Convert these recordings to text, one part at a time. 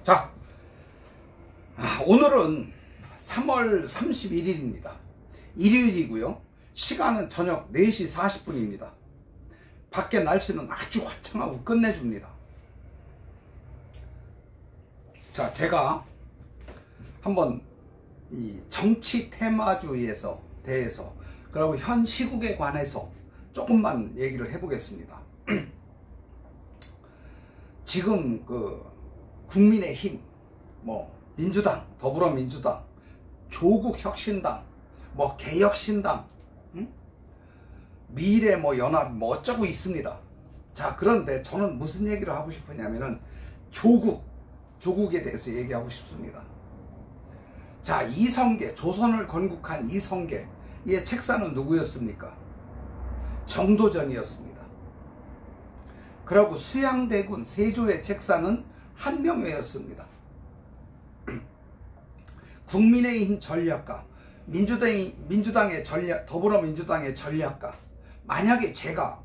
자, 오늘은 3월 31일입니다. 일요일이고요. 시간은 저녁 4시 40분입니다. 밖에 날씨는 아주 화창하고 끝내줍니다. 자, 제가 한번 이 정치 테마주의에서 대해서 그리고 현 시국에 관해서 조금만 얘기를 해보겠습니다. 지금 국민의힘, 민주당, 더불어민주당, 조국혁신당, 개혁신당, 미래 연합 어쩌고 있습니다. 자, 그런데 저는 무슨 얘기를 하고 싶으냐면은 조국에 대해서 얘기하고 싶습니다. 자, 이성계, 조선을 건국한 이성계의 책사는 누구였습니까? 정도전이었습니다. 그리고 수양대군 세조의 책사는 한명회였습니다. 국민의힘 전략가, 민주당의 전략, 더불어민주당의 전략가, 만약에 제가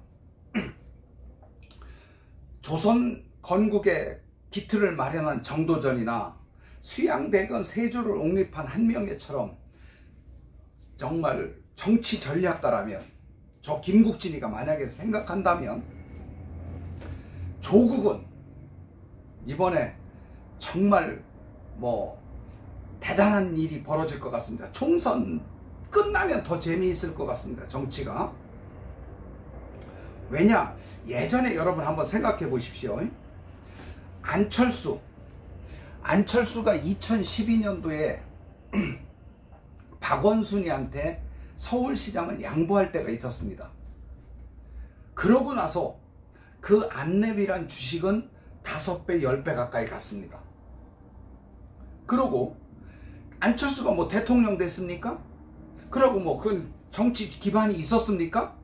조선 건국의 기틀을 마련한 정도전이나 수양대군 세조를 옹립한 한명회처럼 정말 정치 전략가라면, 저 김국진이가 만약에 생각한다면 조국은 이번에 정말 대단한 일이 벌어질 것 같습니다. 총선 끝나면 더 재미있을 것 같습니다. 정치가. 왜냐? 예전에 여러분 한번 생각해 보십시오. 안철수가 2012년도에 박원순이한테 서울시장을 양보할 때가 있었습니다. 그러고 나서 그 안랩이란 주식은 5배, 10배 가까이 갔습니다. 그러고 안철수가 대통령 됐습니까? 그러고 그 정치 기반이 있었습니까?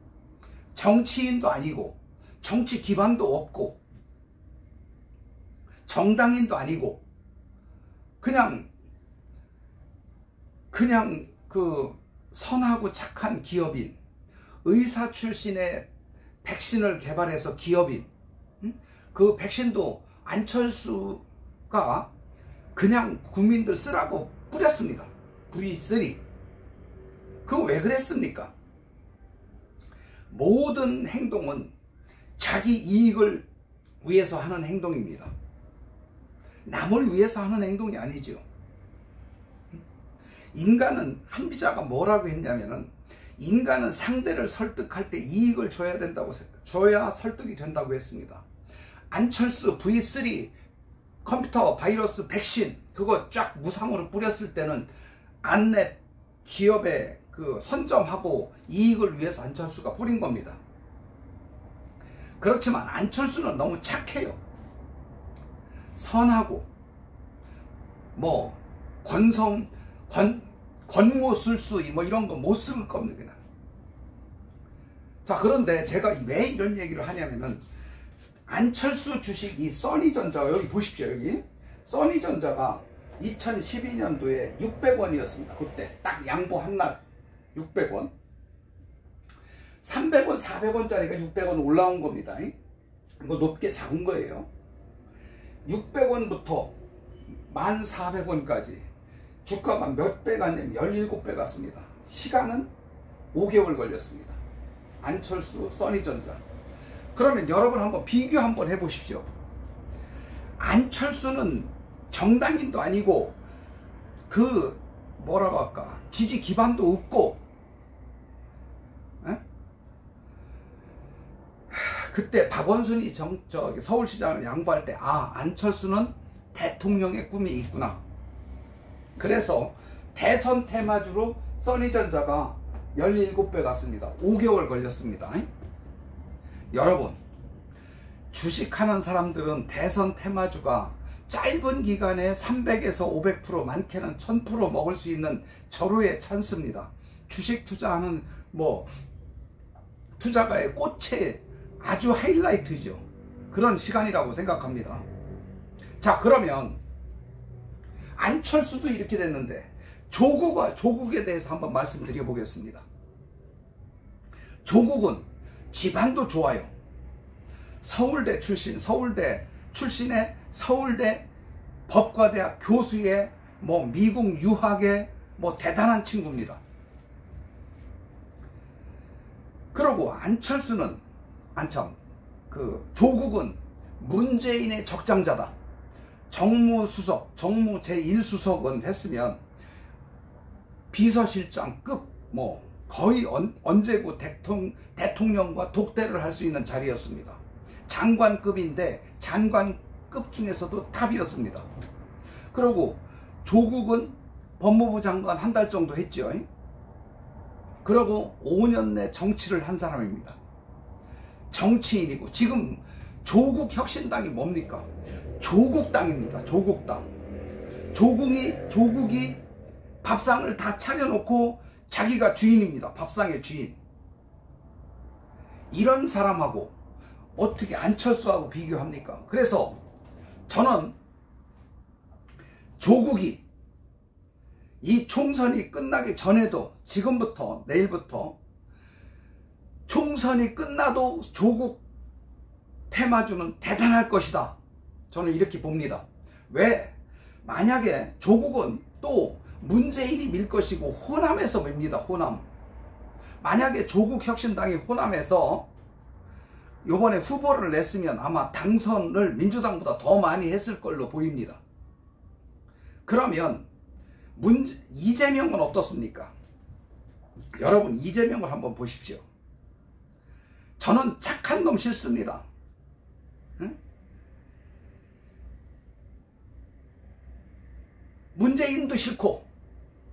정치인도 아니고 정치 기반도 없고 정당인도 아니고 그냥 선하고 착한 기업인, 의사 출신의 백신을 개발해서 기업인, 그 백신도 안철수가 그냥 국민들 쓰라고 뿌렸습니다. V3. 그거 왜 그랬습니까? 모든 행동은 자기 이익을 위해서 하는 행동입니다. 남을 위해서 하는 행동이 아니죠. 인간은, 한비자가 뭐라고 했냐면은, 인간은 상대를 설득할 때 이익을 줘야 설득이 된다고 했습니다. 안철수 V3 컴퓨터 바이러스 백신 그거 쫙 무상으로 뿌렸을 때는 안랩 기업에 선점하고 이익을 위해서 안철수가 뿌린 겁니다. 그렇지만 안철수는 너무 착해요. 선하고 권모술수 이런 거 못 쓸 겁니다. 자, 그런데 제가 왜 이런 얘기를 하냐면은, 안철수 주식이 써니전자, 여기 보십시오. 여기 써니전자가 2012년도에 600원이었습니다. 그때 딱 양보 한날 600원, 300원, 400원짜리가 600원 올라온 겁니다. 이거 높게 잡은 거예요. 600원부터 1400원까지 주가가 몇 배 갔냐면 17배 갔습니다. 시간은 5개월 걸렸습니다. 안철수, 써니전자. 그러면 여러분 한번 비교 한번 해보십시오. 안철수는 정당인도 아니고 지지 기반도 없고, 그때 박원순이 서울시장을 양보할 때 안철수는 대통령의 꿈이 있구나. 그래서 대선 테마주로 써니전자가 17배 갔습니다. 5개월 걸렸습니다. 여러분, 주식하는 사람들은 대선 테마주가 짧은 기간에 300에서 500%, 많게는 1000% 먹을 수 있는 절호의 찬스입니다. 주식 투자하는 투자가의 꽃의 아주 하이라이트죠. 그런 시간이라고 생각합니다. 자, 그러면 안철수도 이렇게 됐는데 조국에 대해서 한번 말씀드려 보겠습니다. 조국은 집안도 좋아요. 서울대 출신의 서울대 법과대학 교수의 뭐 미국 유학의 뭐 대단한 친구입니다. 그러고 안철수는 조국은 문재인의 적장자다. 정무 제1수석은 했으면 비서실장급 뭐 거의 언제고 대통령과 독대를 할 수 있는 자리였습니다. 장관급인데 장관급 중에서도 탑이었습니다. 그리고 조국은 법무부 장관 한 달 정도 했죠. 그리고 5년 내 정치를 한 사람입니다. 정치인이고 지금 조국혁신당이 뭡니까? 조국당입니다. 조국당. 조국이 밥상을 다 차려놓고 자기가 주인입니다. 밥상의 주인. 이런 사람하고 어떻게 안철수하고 비교합니까? 그래서 저는 조국이 이 총선이 끝나기 전에도 지금부터 내일부터 총선이 끝나도 조국 테마주는 대단할 것이다. 저는 이렇게 봅니다. 왜? 만약에 조국은 또 문재인이 밀 것이고 호남에서 밉니다. 호남. 만약에 조국혁신당이 호남에서 요번에 후보를 냈으면 아마 당선을 민주당보다 더 많이 했을 걸로 보입니다. 그러면 이재명은 어떻습니까? 여러분 이재명을 한번 보십시오. 저는 착한 놈 싫습니다. 응? 문재인도 싫고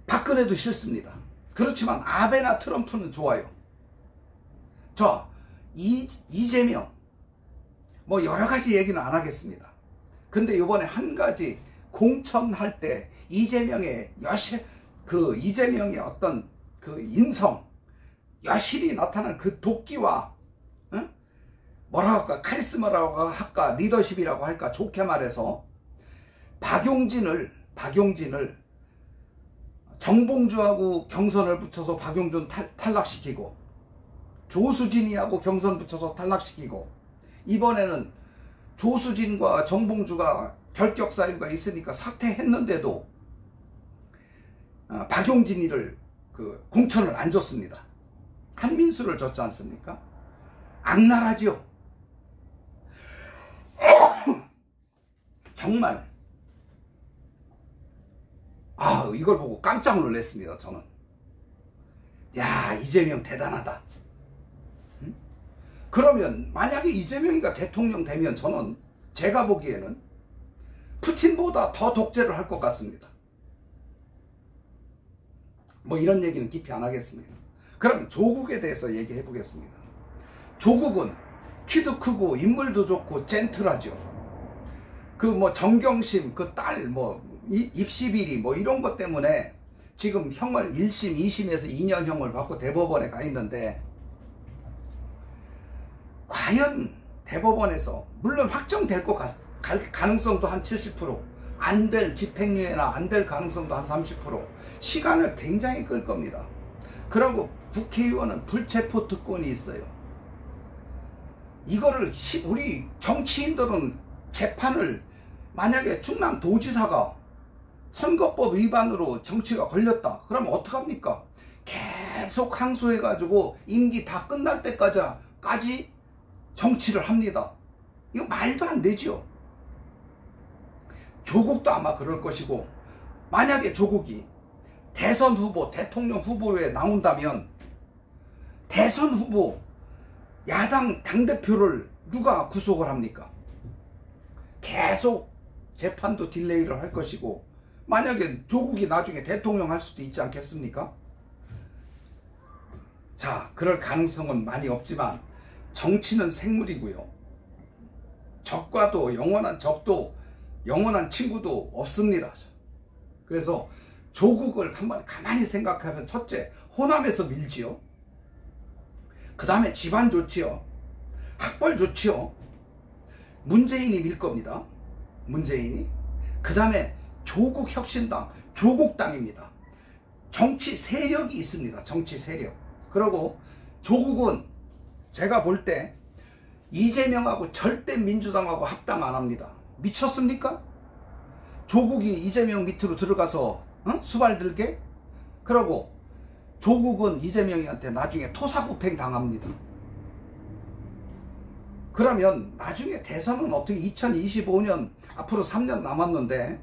박근혜도 싫습니다. 그렇지만 아베나 트럼프는 좋아요. 저 이재명 뭐 여러가지 얘기는 안 하겠습니다. 근데 이번에 한 가지 공천할 때 이재명의 이재명의 어떤 그 인성, 여실히 나타난 그 도끼와, 응? 뭐라고 할까, 카리스마라고 할까, 리더십이라고 할까, 좋게 말해서 박용진을 정봉주하고 경선을 붙여서 박용준 탈락시키고, 조수진이하고 경선 붙여서 탈락시키고, 이번에는 조수진과 정봉주가 결격 사유가 있으니까 사퇴했는데도 박용진이를 공천을 안 줬습니다. 한민수를 줬지 않습니까? 악랄하죠. 정말 이걸 보고 깜짝 놀랐습니다. 저는 야, 이재명 대단하다. 응? 그러면 만약에 이재명이가 대통령 되면 저는 제가 보기에는 푸틴보다 더 독재를 할 것 같습니다. 뭐 이런 얘기는 깊이 안 하겠습니다. 그럼 조국에 대해서 얘기해 보겠습니다. 조국은 키도 크고 인물도 좋고 젠틀하죠. 그 뭐 정경심 그 딸 뭐 입시비리 뭐 이런 것 때문에 지금 형을 1심 2심에서 2년형을 받고 대법원에 가 있는데, 과연 대법원에서 물론 확정될 것 가능성도 한 70%, 안 될 집행유예나 안 될 가능성도 한 30%, 시간을 굉장히 끌 겁니다. 그리고 국회의원은 불체포 특권이 있어요. 이거를 우리 정치인들은 재판을, 만약에 충남도지사가 선거법 위반으로 정치가 걸렸다 그러면 어떡합니까? 계속 항소해가지고 임기 다 끝날 때까지 정치를 합니다. 이거 말도 안 되죠. 조국도 아마 그럴 것이고, 만약에 조국이 대선 후보, 대통령 후보에 나온다면 대선 후보, 야당 당대표를 누가 구속을 합니까? 계속 재판도 딜레이를 할 것이고, 만약에 조국이 나중에 대통령 할 수도 있지 않겠습니까? 자, 그럴 가능성은 많이 없지만 정치는 생물이고요. 적과도 영원한 적도 영원한 친구도 없습니다. 그래서 조국을 한번 가만히 생각하면, 첫째, 호남에서 밀지요. 그 다음에 집안 좋지요. 학벌 좋지요. 문재인이 밀 겁니다. 문재인이. 그 다음에 조국혁신당, 조국당입니다. 정치 세력이 있습니다. 정치 세력. 그리고 조국은 제가 볼 때 이재명하고 절대 민주당하고 합당 안 합니다. 미쳤습니까? 조국이 이재명 밑으로 들어가서 수발 들게? 그러고 조국은 이재명이한테 나중에 토사구팽 당합니다. 그러면 나중에 대선은 어떻게 2025년 앞으로 3년 남았는데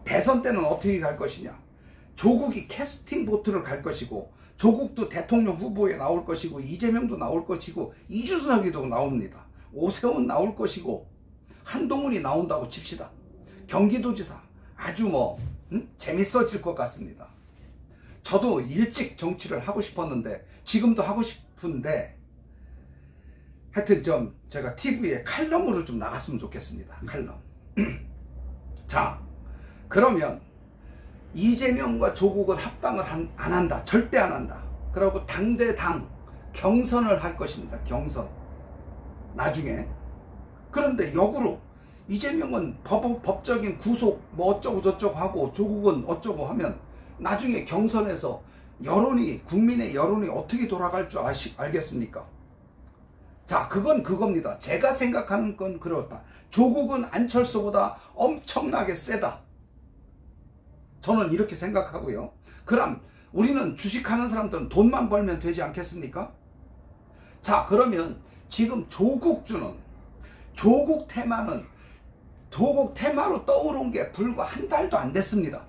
대선 때는 어떻게 갈 것이냐. 조국이 캐스팅 보트를 갈 것이고 조국도 대통령 후보에 나올 것이고 이재명도 나올 것이고 이준석이도 나옵니다. 오세훈 나올 것이고 한동훈이 나온다고 칩시다. 경기도지사 아주 재밌어질 것 같습니다. 저도 일찍 정치를 하고 싶었는데 지금도 하고 싶은데 하여튼 제가 TV에 칼럼으로 좀 나갔으면 좋겠습니다. 칼럼. 자, 그러면 이재명과 조국은 합당을 안 한다. 절대 안 한다. 그리고 당대당 경선을 할 것입니다. 경선. 나중에. 그런데 역으로 이재명은 법적인 구속 어쩌고 저쩌고 하고 조국은 어쩌고 하면 나중에 경선에서 국민의 여론이 어떻게 돌아갈 줄 알겠습니까? 자, 그건 그겁니다. 제가 생각하는 건 그렇다. 조국은 안철수보다 엄청나게 세다. 저는 이렇게 생각하고요. 그럼 우리는 주식하는 사람들은 돈만 벌면 되지 않겠습니까? 자, 그러면 지금 조국 테마로 떠오른 게 불과 한 달도 안 됐습니다.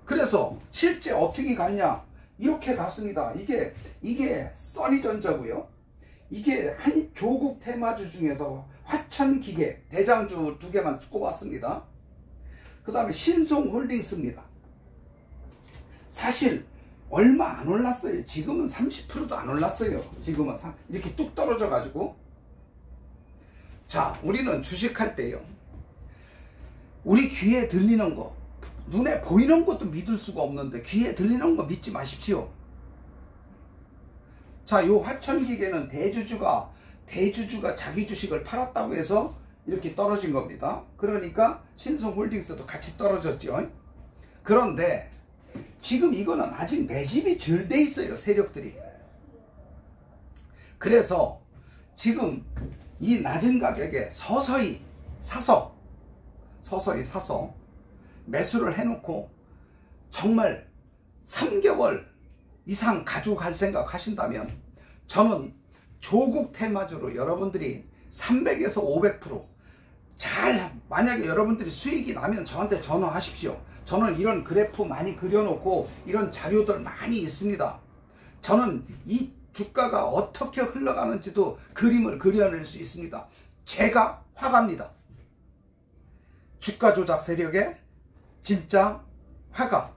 그래서 실제 어떻게 갔냐? 이렇게 갔습니다. 이게 써니전자고요. 이게 한 조국 테마주 중에서 화천기계 대장주 2개만 꼽았습니다. 그 다음에 신송홀딩스입니다. 사실 얼마 안 올랐어요. 지금은 30%도 안 올랐어요. 지금은 이렇게 뚝 떨어져 가지고. 자, 우리는 주식할 때요, 우리 귀에 들리는 거, 눈에 보이는 것도 믿을 수가 없는데 귀에 들리는 거 믿지 마십시오. 자, 요 화천기계는 대주주가 자기 주식을 팔았다고 해서 이렇게 떨어진 겁니다. 그러니까 신송홀딩스도 같이 떨어졌죠. 그런데 지금 이거는 아직 매집이 덜 돼 있어요. 세력들이. 그래서 지금 이 낮은 가격에 서서히 사서 매수를 해놓고 정말 3개월 이상 가져갈 생각 하신다면 저는 조국 테마주로 여러분들이 300에서 500% 만약에 여러분들이 수익이 나면 저한테 전화하십시오. 저는 이런 그래프 많이 그려놓고 이런 자료들 많이 있습니다. 저는 이 주가가 어떻게 흘러가는지도 그림을 그려낼 수 있습니다. 제가 화가입니다. 주가 조작 세력의 진짜 화가.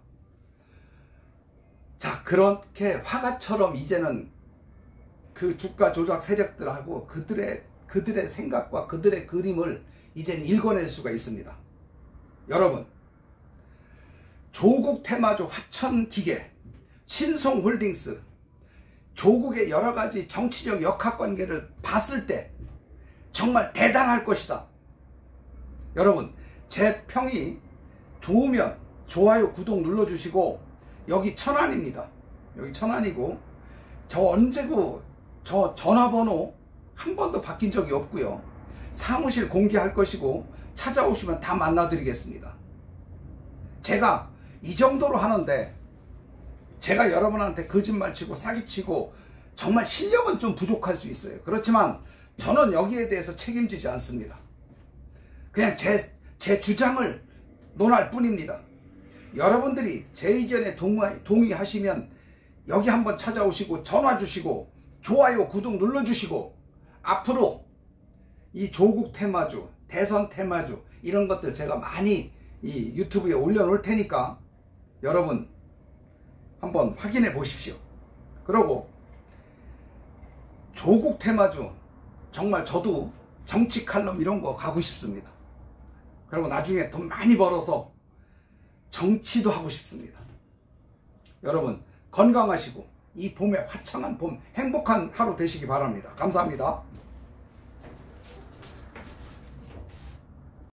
자, 그렇게 화가처럼 이제는 그 주가 조작 세력들하고 그들의 생각과 그들의 그림을 이제는 읽어낼 수가 있습니다. 여러분, 조국 테마주 화천기계, 신송홀딩스, 조국의 여러가지 정치적 역학관계를 봤을 때 정말 대단할 것이다. 여러분, 제 평이 좋으면 좋아요, 구독 눌러주시고, 여기 천안입니다. 여기 천안이고, 저 전화번호 한 번도 바뀐 적이 없고요. 사무실 공개할 것이고 찾아오시면 다 만나드리겠습니다. 제가 이 정도로 하는데 제가 여러분한테 거짓말치고 사기치고 정말 실력은 좀 부족할 수 있어요. 그렇지만 저는 여기에 대해서 책임지지 않습니다. 그냥 제 주장을 논할 뿐입니다. 여러분들이 제 의견에 동의하시면 여기 한번 찾아오시고 전화 주시고 좋아요, 구독 눌러주시고 앞으로 이 조국 테마주, 대선 테마주 이런 것들 제가 많이 이 유튜브에 올려놓을 테니까 여러분 한번 확인해 보십시오. 그리고 조국 테마주 정말 저도 정치 칼럼 이런 거 가고 싶습니다. 그리고 나중에 돈 많이 벌어서 정치도 하고 싶습니다. 여러분 건강하시고 이 봄에 화창한 봄 행복한 하루 되시기 바랍니다. 감사합니다.